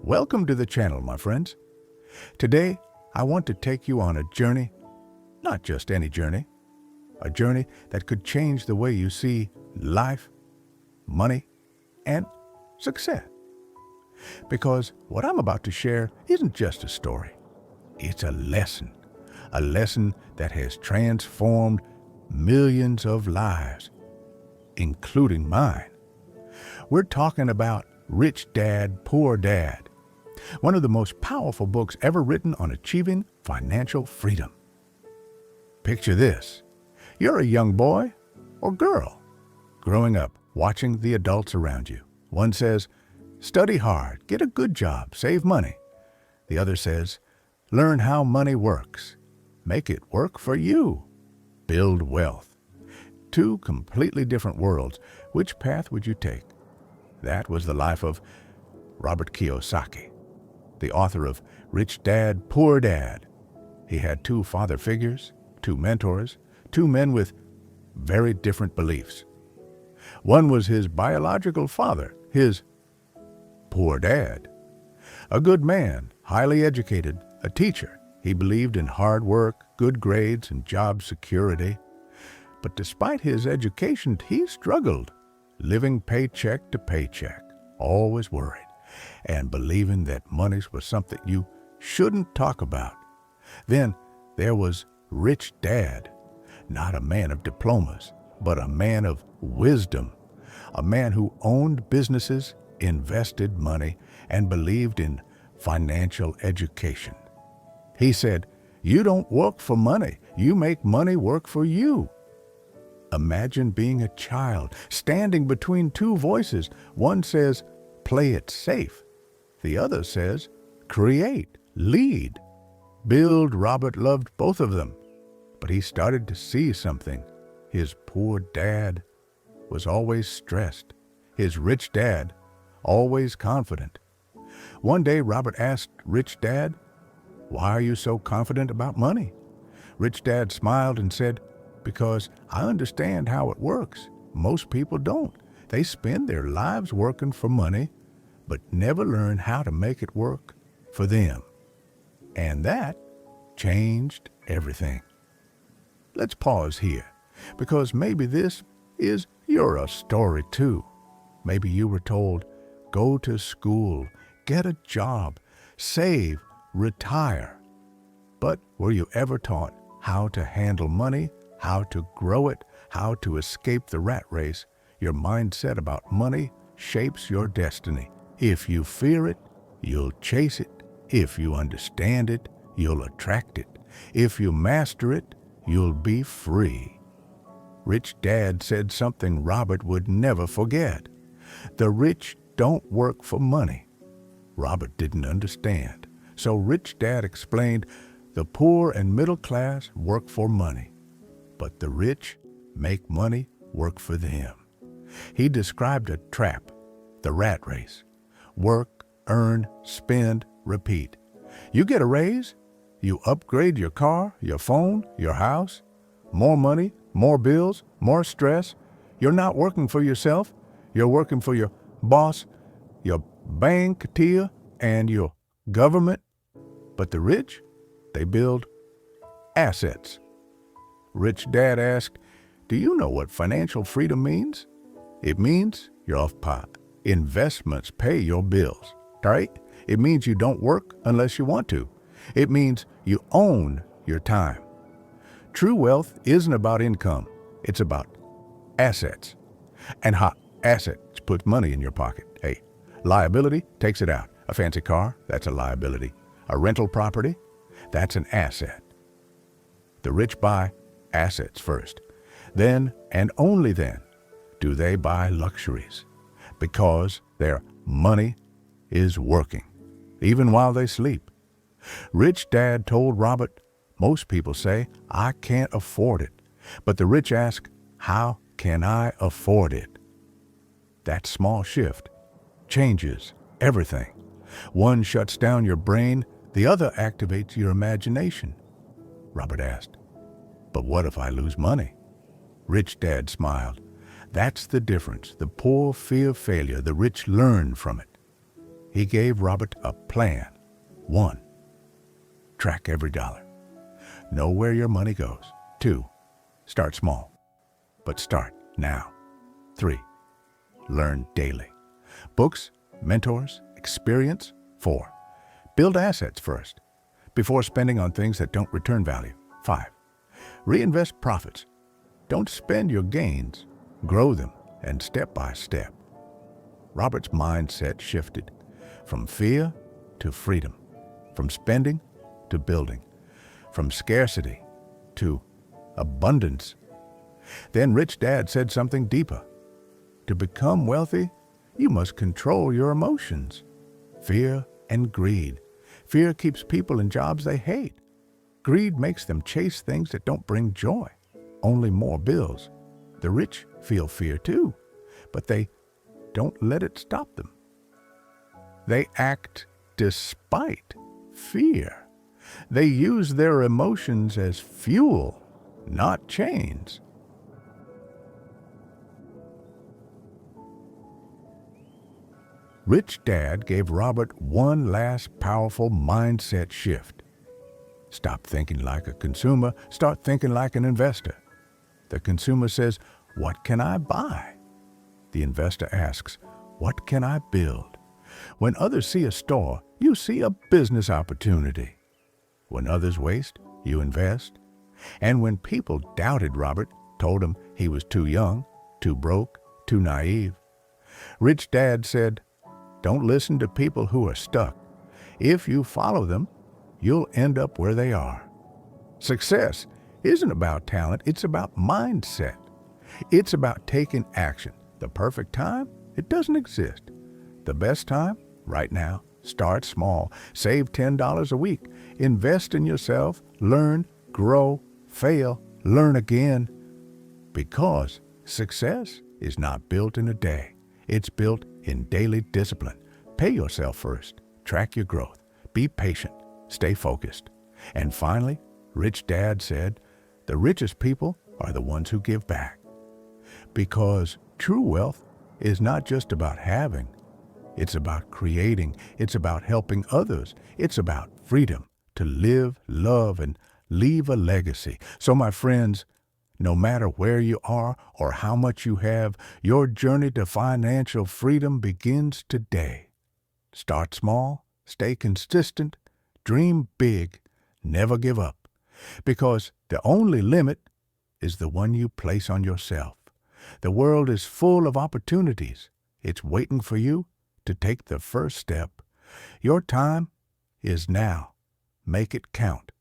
Welcome to the channel, my friends. Today, I want to take you on a journey, not just any journey, a journey that could change the way you see life, money, and success. Because what I'm about to share isn't just a story. It's a lesson that has transformed millions of lives, including mine. We're talking about Rich Dad, Poor Dad, one of the most powerful books ever written on achieving financial freedom. Picture this. You're a young boy or girl growing up watching the adults around you. One says, study hard, get a good job, save money. The other says, learn how money works, make it work for you, build wealth. Two completely different worlds. Which path would you take? That was the life of Robert Kiyosaki, the author of Rich Dad, Poor Dad. He had two father figures, two mentors, two men with very different beliefs. One was his biological father, his poor dad. A good man, highly educated, a teacher. He believed in hard work, good grades, and job security. But despite his education, he struggled, living paycheck to paycheck, always worried, and believing that money was something you shouldn't talk about. Then there was Rich Dad, not a man of diplomas, but a man of wisdom, a man who owned businesses, invested money, and believed in financial education. He said, you don't work for money, you make money work for you. Imagine being a child, standing between two voices. One says, play it safe. The other says, create, lead, build. Robert loved both of them, but he started to see something. His poor dad was always stressed. His rich dad, always confident. One day, Robert asked Rich Dad, why are you so confident about money? Rich Dad smiled and said, because I understand how it works. Most people don't. They spend their lives working for money, but never learn how to make it work for them. And that changed everything. Let's pause here, because maybe this is your story too. Maybe you were told, go to school, get a job, save, retire. But were you ever taught how to handle money, how to grow it, how to escape the rat race? Your mindset about money shapes your destiny. If you fear it, you'll chase it. If you understand it, you'll attract it. If you master it, you'll be free. Rich Dad said something Robert would never forget. The rich don't work for money. Robert didn't understand. So Rich Dad explained, the poor and middle class work for money, but the rich make money work for them. He described a trap, the rat race. Work, earn, spend, repeat. You get a raise, you upgrade your car, your phone, your house. More money, more bills, more stress. You're not working for yourself. You're working for your boss, your banker, and your government. But the rich, they build assets. Rich Dad asked, do you know what financial freedom means? It means you're off pot. Investments pay your bills, right? It means you don't work unless you want to. It means you own your time. True wealth isn't about income. It's about assets. And assets put money in your pocket. Hey, liability takes it out. A fancy car, that's a liability. A rental property, that's an asset. The rich buy assets first. Then, and only then, do they buy luxuries, because their money is working, even while they sleep. Rich Dad told Robert, most people say, I can't afford it. But the rich ask, how can I afford it? That small shift changes everything. One shuts down your brain, the other activates your imagination. Robert asked, but what if I lose money? Rich Dad smiled. That's the difference. The poor fear failure, the rich learn from it. He gave Robert a plan. 1. Track every dollar. Know where your money goes. 2. Start small, but start now. 3. Learn daily. Books, mentors, experience. 4. Build assets first, before spending on things that don't return value. 5. Reinvest profits. Don't spend your gains. Grow them, and step by step. Robert's mindset shifted from fear to freedom, from spending to building, from scarcity to abundance. Then Rich Dad said something deeper. To become wealthy, you must control your emotions. Fear and greed. Fear keeps people in jobs they hate. Greed makes them chase things that don't bring joy, only more bills. The rich feel fear too, but they don't let it stop them. They act despite fear. They use their emotions as fuel, not chains. Rich Dad gave Robert one last powerful mindset shift. Stop thinking like a consumer, start thinking like an investor. The consumer says, "What can I buy?" The investor asks, "What can I build?" When others see a store, you see a business opportunity. When others waste, you invest. And when people doubted Robert, told him he was too young, too broke, too naive, Rich Dad said, "Don't listen to people who are stuck. If you follow them, you'll end up where they are." Success isn't about talent, it's about mindset. It's about taking action. The perfect time? It doesn't exist. The best time? Right now. Start small. Save $10 a week. Invest in yourself. Learn, grow, fail, learn again. Because success is not built in a day. It's built in daily discipline. Pay yourself first. Track your growth. Be patient. Stay focused. And finally, Rich Dad said, the richest people are the ones who give back. Because true wealth is not just about having. It's about creating. It's about helping others. It's about freedom to live, love, and leave a legacy. So my friends, no matter where you are or how much you have, your journey to financial freedom begins today. Start small, stay consistent, dream big, never give up. Because the only limit is the one you place on yourself. The world is full of opportunities. It's waiting for you to take the first step. Your time is now. Make it count.